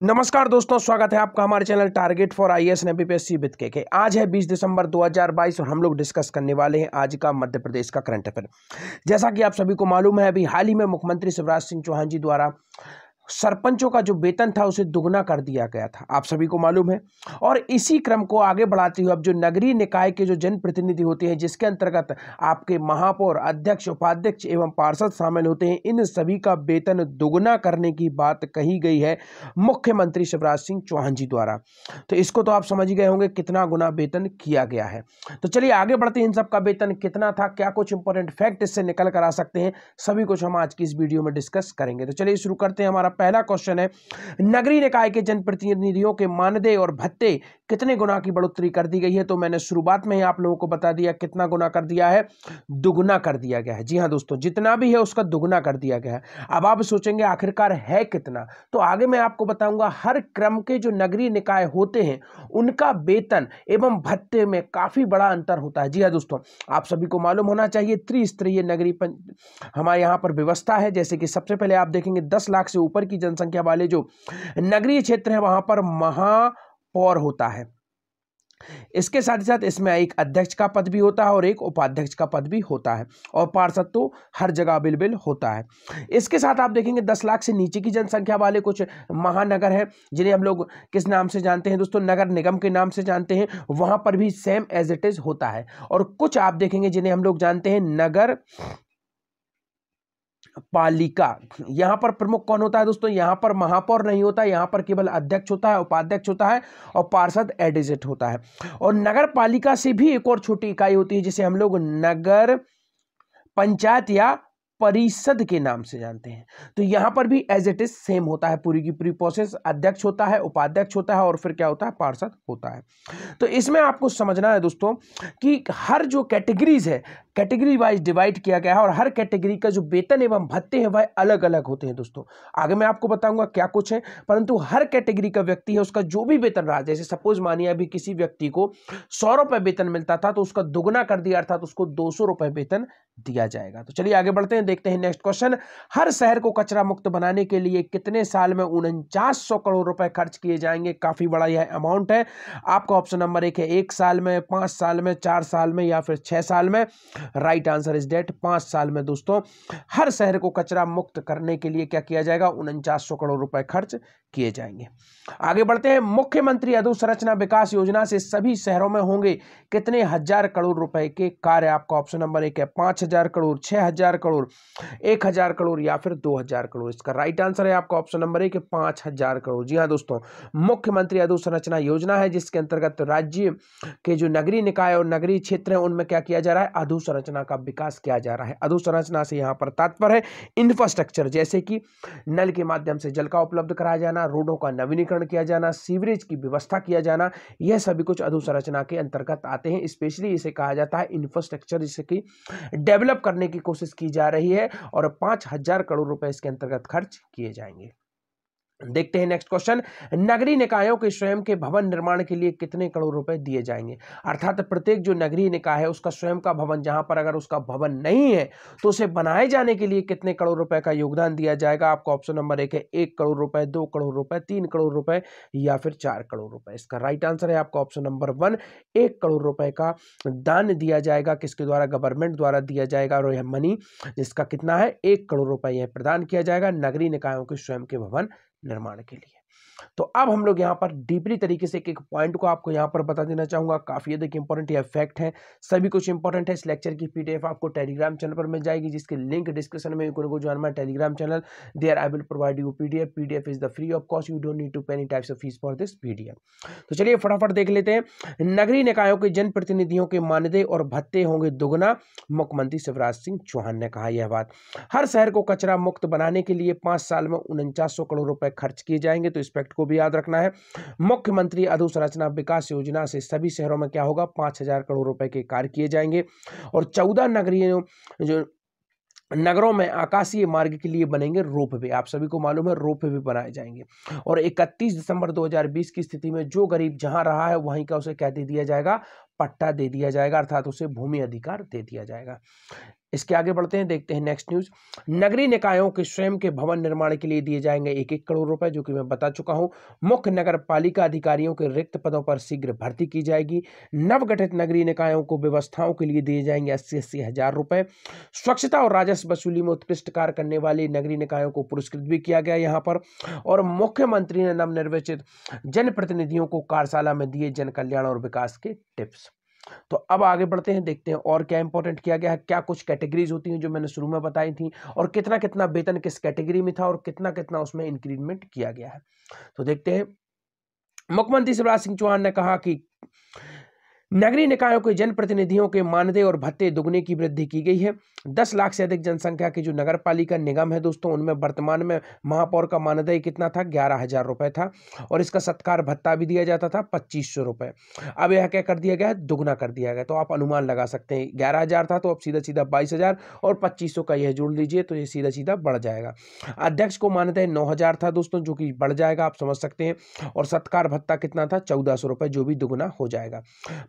नमस्कार दोस्तों, स्वागत है आपका हमारे channel target for IAS and MPSC with के। आज है 20 दिसंबर 2022 और हम लोग डिस्कस करने वाले हैं आज का मध्य प्रदेश का करंट अफेयर। जैसा कि आप सभी को मालूम है, अभी हाल ही में मुख्यमंत्री शिवराज सिंह चौहान जी द्वारा सरपंचों का जो वेतन था उसे दुगना कर दिया गया था, आप सभी को मालूम है। और इसी क्रम को आगे बढ़ाते हुए अब जो नगरीय निकाय के जो जनप्रतिनिधि होते हैं, जिसके अंतर्गत आपके महापौर, अध्यक्ष, उपाध्यक्ष एवं पार्षद शामिल होते हैं, इन सभी का वेतन दुगना करने की बात कही गई है मुख्यमंत्री शिवराज सिंह चौहान जी द्वारा। तो इसको तो आप समझ ही गए होंगे कितना गुना वेतन किया गया है। तो चलिए आगे बढ़ते हैं, इन सब का वेतन कितना था, क्या कुछ इंपॉर्टेंट फैक्ट इससे निकल कर आ सकते हैं, सभी कुछ हम आज की इस वीडियो में डिस्कस करेंगे। तो चलिए शुरू करते हैं। हमारा पहला क्वेश्चन है, नगरीय निकाय के जनप्रतिनिधियों के मानदेय और भत्ते कितने गुना की बढ़ोतरी कर दी गई है। तो मैंने शुरुआत में ही आप लोगों को बता दिया कितना गुना कर दिया है, दुगुना कर दिया गया है। जी हां दोस्तों, जितना भी है उसका दुगुना कर दिया गया है। अब आप सोचेंगे आखिरकार है कितना, तो आगे मैं आपको बताऊंगा। हर क्रम के जो नगरीय निकाय होते हैं उनका वेतन एवं भत्ते में काफी बड़ा अंतर होता है। जी हां दोस्तों, आप सभी को मालूम होना चाहिए त्रिस्तरीय नगरीय हमारे यहाँ पर व्यवस्था है। जैसे कि सबसे पहले आप देखेंगे 10 लाख से ऊपर की जनसंख्या वाले जो नगरीय क्षेत्र है वहां पर महापौर होता है। इसके साथ ही साथ इसमें एक अध्यक्ष का पद भी होता है और एक उपाध्यक्ष का पद भी होता है, और पार्षद तो हर जगह अवेलेबल होता है। इसके साथ आप देखेंगे 10 लाख से नीचे की जनसंख्या वाले कुछ महानगर है, जिन्हें हम लोग किस नाम से जानते हैं दोस्तों, नगर निगम के नाम से जानते हैं। वहां पर भी सेम एज इट इज होता है। और कुछ आप देखेंगे जिन्हें हम लोग जानते हैं नगर पालिका। यहां पर प्रमुख कौन होता है दोस्तों, यहां पर महापौर नहीं होता, यहां पर केवल अध्यक्ष होता है, उपाध्यक्ष होता है और पार्षद एडिजेट होता है। और नगर पालिका से भी एक और छोटी इकाई होती है जिसे हम लोग नगर पंचायत या परिषद के नाम से जानते हैं। तो यहां पर भी एज इट इज सेम होता है, पूरी की पूरी प्रोसेस। अध्यक्ष होता है, उपाध्यक्ष होता है और फिर क्या होता है, पार्षद होता है। तो इसमें आपको समझना है दोस्तों कि हर जो कैटेगरीज है, कैटेगरी वाइज डिवाइड किया गया है और हर कैटेगरी का जो वेतन एवं भत्ते हैं वह अलग अलग होते हैं दोस्तों। आगे मैं आपको बताऊंगा क्या कुछ है, परंतु हर कैटेगरी का व्यक्ति है उसका जो भी वेतन रहा, जैसे सपोज मानिए अभी किसी व्यक्ति को 100 रुपए वेतन मिलता था तो उसका दुगुना कर दिया, अर्थात उसको 200 रुपए वेतन दिया जाएगा। तो चलिए आगे बढ़ते हैं, देखते हैं नेक्स्ट क्वेश्चन। हर शहर को कचरा मुक्त बनाने के लिए कितने साल में 4900 करोड़ रुपए खर्च किए जाएंगे। काफी बड़ा यह अमाउंट है। आपका ऑप्शन नंबर 1 है 1 साल में, 5 साल में, 4 साल में या फिर 6 साल में। राइट आंसर इज डेट 5 साल में दोस्तों हर शहर को कचरा मुक्त करने के लिए क्या किया जाएगा, 4900 करोड़ रुपए खर्च किए जाएंगे। आगे बढ़ते हैं, मुख्यमंत्री अधोसंरचना विकास योजना से सभी शहरों में होंगे कितने हजार करोड़ रुपए के कार्य। आपका ऑप्शन नंबर 1 है 5000 करोड़, 6000 करोड़, 1000 करोड़ या फिर 2000 करोड़। इसका राइट आंसर है आपका ऑप्शन नंबर 1 है 5000 करोड़। जी हाँ दोस्तों, मुख्यमंत्री अधोसंरचना योजना है जिसके अंतर्गत राज्य के जो नगरीय निकाय और नगरीय क्षेत्र है उनमें क्या किया जा रहा है, अधोसंरचना का विकास किया जा रहा है। अधोसंरचना से यहाँ पर तात्पर्य है इंफ्रास्ट्रक्चर, जैसे कि नल के माध्यम से जल का उपलब्ध कराया जाना, रोडों का नवीनीकरण किया जाना, सीवरेज की व्यवस्था किया जाना, यह सभी कुछ अधोसंरचना के अंतर्गत आते हैं। स्पेशली इसे कहा जाता है इंफ्रास्ट्रक्चर, जिसे कि डेवलप करने की कोशिश की जा रही है और 5000 करोड़ रुपए इसके अंतर्गत खर्च किए जाएंगे। देखते हैं नेक्स्ट क्वेश्चन, नगरीय निकायों के स्वयं के भवन निर्माण के लिए कितने करोड़ रुपए दिए जाएंगे। अर्थात प्रत्येक जो नगरीय निकाय है उसका स्वयं का भवन, जहां पर अगर उसका भवन नहीं है तो उसे बनाए जाने के लिए कितने करोड़ रुपए का योगदान दिया जाएगा। आपका ऑप्शन नंबर 1 है 1 करोड़ रुपए, 2 करोड़ रुपए, 3 करोड़ रुपए या फिर 4 करोड़ रुपए। इसका राइट आंसर है आपका ऑप्शन नंबर 1, 1 करोड़ रुपए का दान दिया जाएगा। किसके द्वारा, गवर्नमेंट द्वारा दिया जाएगा और यह मनी जिसका कितना है 1 करोड़ रुपए यह प्रदान किया जाएगा नगरीय निकायों के स्वयं के भवन निर्माण के लिए। तो अब हम लोग यहाँ पर डीपली तरीके से एक पॉइंट को आपको यहाँ पर बता देना चाहूंगा, काफी अधिक इंपॉर्टेंट यह फैक्ट है, सभी कुछ इंपॉर्टेंट है। इस लेक्चर की पीडीएफ आपको टेलीग्राम चैनल पर मिल जाएगी, जिसके लिंक डिस्क्रिप्शन में को join my Telegram channel, there I will provide you PDF is the free of cost, you don't need to pay any types of fees for this PDF. तो चलिए फटाफट देख लेते हैं, नगरीय निकायों के जनप्रतिनिधियों के मानदेय और भत्ते होंगे दुगुना, मुख्यमंत्री शिवराज सिंह चौहान ने कहा यह बात। हर शहर को कचरा मुक्त बनाने के लिए 5 साल में 4900 करोड़ रुपए खर्च किए जाएंगे। तो इस फैक्ट को भी याद रखना है। मुख्यमंत्री अधोसंरचना विकास योजना से सभी शहरों में क्या होगा, 5000 करोड़ रुपए के कार्य किए जाएंगे और 14 नगरीय जो नगरों में आकाशीय मार्ग के लिए बनेंगे रोपवे। आप सभी को मालूम है रोपवे बनाए जाएंगे। और 31 दिसंबर 2020 की स्थिति में जो गरीब जहां रहा है वहीं का उसे क्या दे दिया जाएगा, पट्टा दे दिया जाएगा, अर्थात उसे भूमि अधिकार दे दिया जाएगा। इसके आगे बढ़ते हैं, देखते हैं नेक्स्ट न्यूज। नगरीय निकायों के स्वयं के भवन निर्माण के लिए दिए जाएंगे 1-1 करोड़ रुपए, जो कि मैं बता चुका हूं। मुख्य नगर पालिका अधिकारियों के रिक्त पदों पर शीघ्र भर्ती की जाएगी। नवगठित नगरीय निकायों को व्यवस्थाओं के लिए दिए जाएंगे 80-80 हजार रुपए। स्वच्छता और राजस्व वसूली में उत्कृष्ट कार्य करने वाले नगरीय निकायों को पुरस्कृत भी किया गया यहाँ पर। और मुख्यमंत्री ने नवनिर्वाचित जनप्रतिनिधियों को कार्यशाला में दिए जन कल्याण और विकास के टिप्स। तो अब आगे बढ़ते हैं, देखते हैं और क्या इंपॉर्टेंट किया गया है, क्या कुछ कैटेगरीज होती हैं जो मैंने शुरू में बताई थी, और कितना कितना वेतन किस कैटेगरी में था और कितना कितना उसमें इंक्रीमेंट किया गया है। तो देखते हैं। मुख्यमंत्री शिवराज सिंह चौहान ने कहा कि नगरीय निकायों के जनप्रतिनिधियों के मानदेय और भत्ते दुगने की वृद्धि की गई है। 10 लाख से अधिक जनसंख्या की जो नगर पालिका निगम है दोस्तों, उनमें वर्तमान में महापौर का मानदेय कितना था, 11,000 रुपए था, और इसका सत्कार भत्ता भी दिया जाता था 2,500 रुपए। अब यह क्या कर दिया गया है, दुगना कर दिया गया। तो आप अनुमान लगा सकते हैं, 11,000 था तो अब सीधा सीधा 22,000 और 2,500 का यह जोड़ लीजिए तो ये सीधा सीधा बढ़ जाएगा। अध्यक्ष को मानदेय 9,000 था दोस्तों, जो कि बढ़ जाएगा, आप समझ सकते हैं, और सत्कार भत्ता कितना था, 1,400 रुपए, जो भी दुगना हो जाएगा।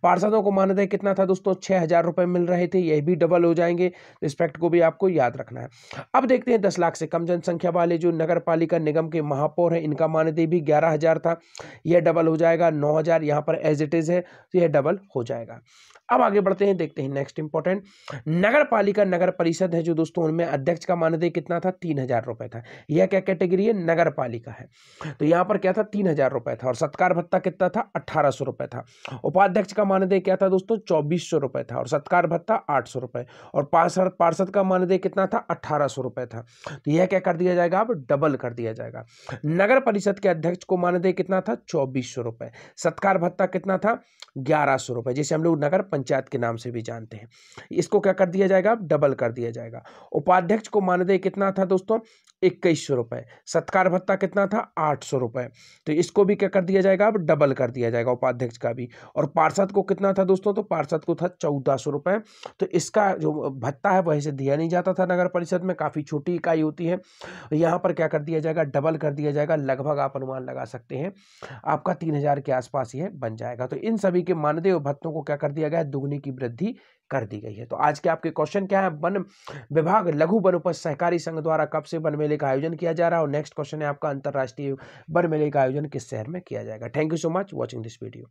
पार्षदों को मानदेय कितना था दोस्तों, 6,000 रुपए मिल रहे थे, यह भी डबल हो जाएंगे। इस फैक्ट को भी आपको याद रखना है। अब देखते हैं 10 लाख से कम जनसंख्या वाले जो नगर पालिका निगम के महापौर हैं, इनका मानदेय भी 11,000 था, यह डबल हो जाएगा 9,000, यहां पर एज इट इज है तो यह डबल हो जाएगा। अब आगे बढ़ते हैं, देखते हैं नेक्स्ट इंपॉर्टेंट। नगर पालिका नगर परिषद है जो दोस्तों, उनमें अध्यक्ष का मानदेय कितना था, 3,000 रुपए था। यह क्या कैटेगरी है, नगर पालिका है, तो यहां पर क्या था, 3,000 रुपए था, और सत्कार भत्ता कितना था, 1,800 रुपए था। उपाध्यक्ष का मानदेय क्या था दोस्तों, 2,400 रुपए था, और सत्कार भत्ता 800 रुपए, और पार्षद का मानदेय कितना था, 1,800 रुपए था। तो यह क्या कर दिया जाएगा, अब डबल कर दिया जाएगा। नगर परिषद के अध्यक्ष को मानदेय कितना था, 2,400 रुपए, सत्कार भत्ता कितना था, 1,100 रुपए, जिसे हम लोग नगर पंचायत के नाम से भी जानते हैं। इसको क्या कर दिया जाएगा, अब डबल कर दिया जाएगा। उपाध्यक्ष को मानदेय कितना था दोस्तों, 2,100 रुपए, सत्कार भत्ता कितना था, 800 रुपए, तो इसको भी क्या कर दिया जाएगा, अब डबल कर दिया जाएगा उपाध्यक्ष का भी। और पार्षद को कितना था दोस्तों, तो पार्षद को था 1,400 रुपए, तो इसका जो भत्ता है वह से दिया नहीं जाता था नगर परिषद में, काफी छोटी इकाई होती है। यहाँ पर क्या कर दिया जाएगा, डबल कर दिया जाएगा। लगभग आप अनुमान लगा सकते हैं आपका 3,000 के आसपास यह बन जाएगा। तो इन सभी के मानदेय और भत्तों को क्या कर दिया गया, दुगनी की वृद्धि कर दी गई है। तो आज के आपके क्वेश्चन क्या है, वन विभाग लघु वन उपज सहकारी संघ द्वारा कब से वन मेले का आयोजन किया जा रहा है, और नेक्स्ट क्वेश्चन है आपका, अंतरराष्ट्रीय वन मेले का आयोजन किस शहर में किया जाएगा। Thank you so much watching this video.